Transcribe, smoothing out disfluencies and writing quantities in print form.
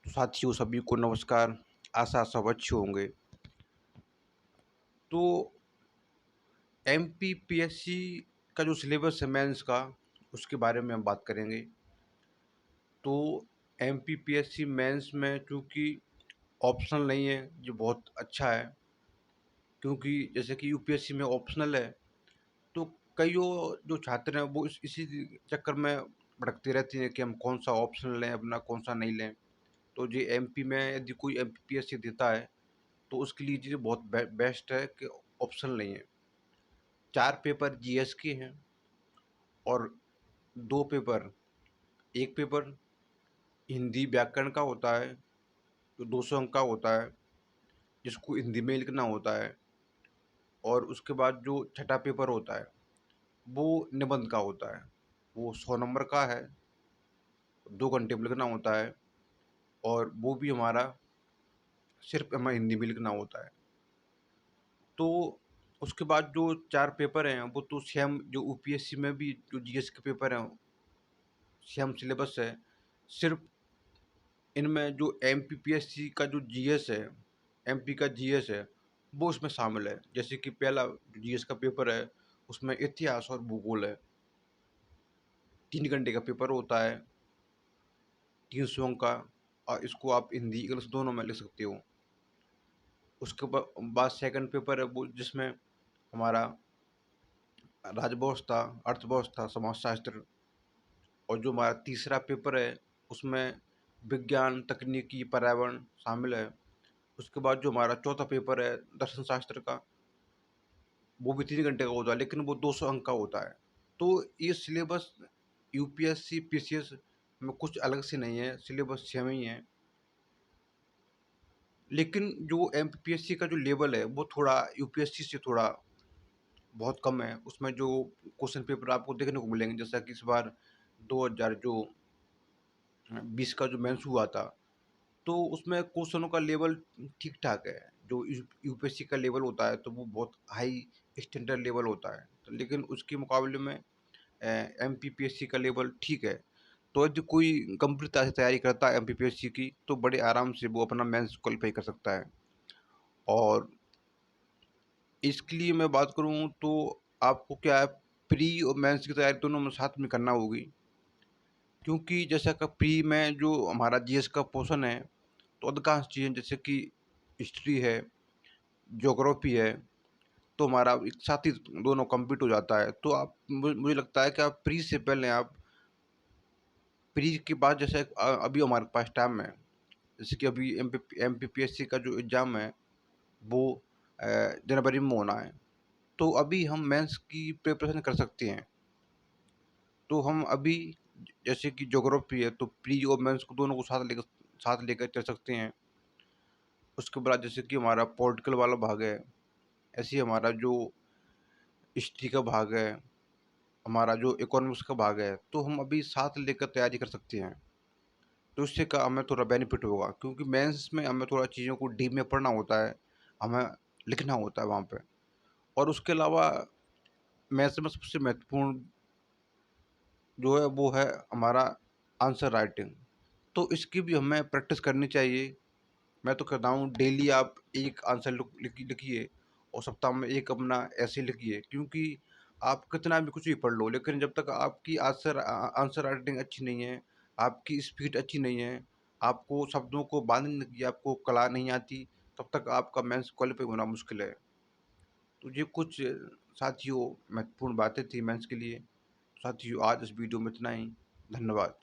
तो साथियों सभी को नमस्कार। आशा सब अच्छे होंगे। तो एमपीपीएससी का जो सिलेबस है मेंस का, उसके बारे में हम बात करेंगे। तो एमपीपीएससी मेंस में चूँकि ऑप्शनल नहीं है, ये बहुत अच्छा है। क्योंकि जैसे कि यूपीएससी में ऑप्शनल है, तो कइयों जो छात्र हैं वो इसी चक्कर में भटकते रहते हैं कि हम कौन-सा ऑप्शनल लें, अपना कौन-सा नहीं लें। तो ये एमपी में यदि कोई एमपीपीएससी देता है, तो उसके लिए चीज़ें बहुत बेस्ट है कि ऑप्शनल नहीं है। 4 पेपर जीएस के हैं और 2 पेपर, 1 पेपर हिंदी व्याकरण का होता है, जो 200 अंक का होता है, जिसको हिंदी में लिखना होता है। और उसके बाद जो छठा पेपर होता है, वो निबंध का होता है। वो 100 नंबर का है, 2 घंटे में लिखना होता है और वो भी हमारा सिर्फ़ हमें हिंदी में लिखना होता है। तो उसके बाद जो 4 पेपर हैं, वो तो सेम जो यूपीएससी में भी जो जीएस के पेपर हैं, सेम सिलेबस है। सिर्फ़ इनमें जो एमपीपीएससी का जो जीएस है, एमपी का जीएस है, वो उसमें शामिल है। जैसे कि पहला जीएस का पेपर है, उसमें इतिहास और भूगोल है। 3 घंटे का पेपर होता है, 300 अंक का। और इसको आप हिंदी, इंग्लिश दोनों में लिख सकते हो। उसके बाद सेकंड पेपर है वो, जिसमें हमारा राजव्यवस्था, अर्थव्यवस्था, समाजशास्त्र। और जो हमारा तीसरा पेपर है, उसमें विज्ञान, तकनीकी, पर्यावरण शामिल है। उसके बाद जो हमारा चौथा पेपर है दर्शन शास्त्र का, वो भी 3 घंटे का होता है, लेकिन वो 200 अंक का होता है। तो ये सिलेबस यूपीएससी, पीसीएस में कुछ अलग से नहीं है, सिलेबस सेम ही है। लेकिन जो एमपीएससी का जो लेवल है, वो थोड़ा यूपीएससी से थोड़ा बहुत कम है। उसमें जो क्वेश्चन पेपर आपको देखने को मिलेंगे, जैसा कि इस बार 2000 जो 20 का जो मेंस हुआ था, तो उसमें क्वेश्चनों का लेवल ठीक-ठाक है। जो यूपीएससी का लेवल होता है, तो वो बहुत हाई स्टैंडर्ड लेवल होता है। तो लेकिन उसके मुकाबले में एमपीपीएससी का लेवल ठीक है। तो यदि कोई गंभीरता से तैयारी करता है एमपीपीएससी की, तो बड़े आराम से वो अपना मेंस क्वालीफाई कर सकता है। और इसके लिए मैं बात करूँ तो आपको क्या है, प्री और मेंस की तैयारी दोनों में साथ में करना होगी। क्योंकि जैसा कि प्री में जो हमारा जीएस का पोर्शन है, तो अधिकांश चीज़ें जैसे कि हिस्ट्री है, ज्योग्राफी है, तो हमारा एक साथ ही दोनों कंप्लीट हो जाता है। तो आप मुझे लगता है कि आप प्री से पहले आप प्री के बाद जैसे अभी हमारे पास टाइम है, जैसे कि अभी एमपीपीएससी का जो एग्ज़ाम है, वो अ, जनवरी में होना है। तो अभी हम मेंस की प्रिपरेशन कर सकते हैं। तो हम अभी जैसे कि ज्योग्राफी है, तो प्री और मेंस को दोनों को साथ लेकर चल सकते हैं। उसके बाद जैसे कि हमारा पॉलिटिकल वाला भाग है, ऐसे ही हमारा जो हिस्ट्री का भाग है, हमारा जो इकोनॉमिक्स का भाग है, तो हम अभी साथ लेकर तैयारी कर सकते हैं। तो इससे का हमें थोड़ा बेनिफिट होगा, क्योंकि मेंस में हमें थोड़ा चीज़ों को डीप में पढ़ना होता है, हमें लिखना होता है वहाँ पे। और उसके अलावा मेंस में सबसे महत्वपूर्ण जो है वो है हमारा आंसर राइटिंग। तो इसकी भी हमें प्रैक्टिस करनी चाहिए। मैं तो कहता हूँ डेली आप एक आंसर लिखिए और सप्ताह में एक अपना ऐसे लिखिए। क्योंकि आप कितना भी कुछ भी पढ़ लो, लेकिन जब तक आपकी आंसर राइटिंग अच्छी नहीं है, आपकी स्पीड अच्छी नहीं है, आपको शब्दों को बांधने की आपको कला नहीं आती, तब तक आपका मेंस क्वालीफाई होना मुश्किल है। तो ये कुछ साथियों महत्वपूर्ण बातें थी मेंस के लिए। साथियों आज इस वीडियो में इतना ही। धन्यवाद।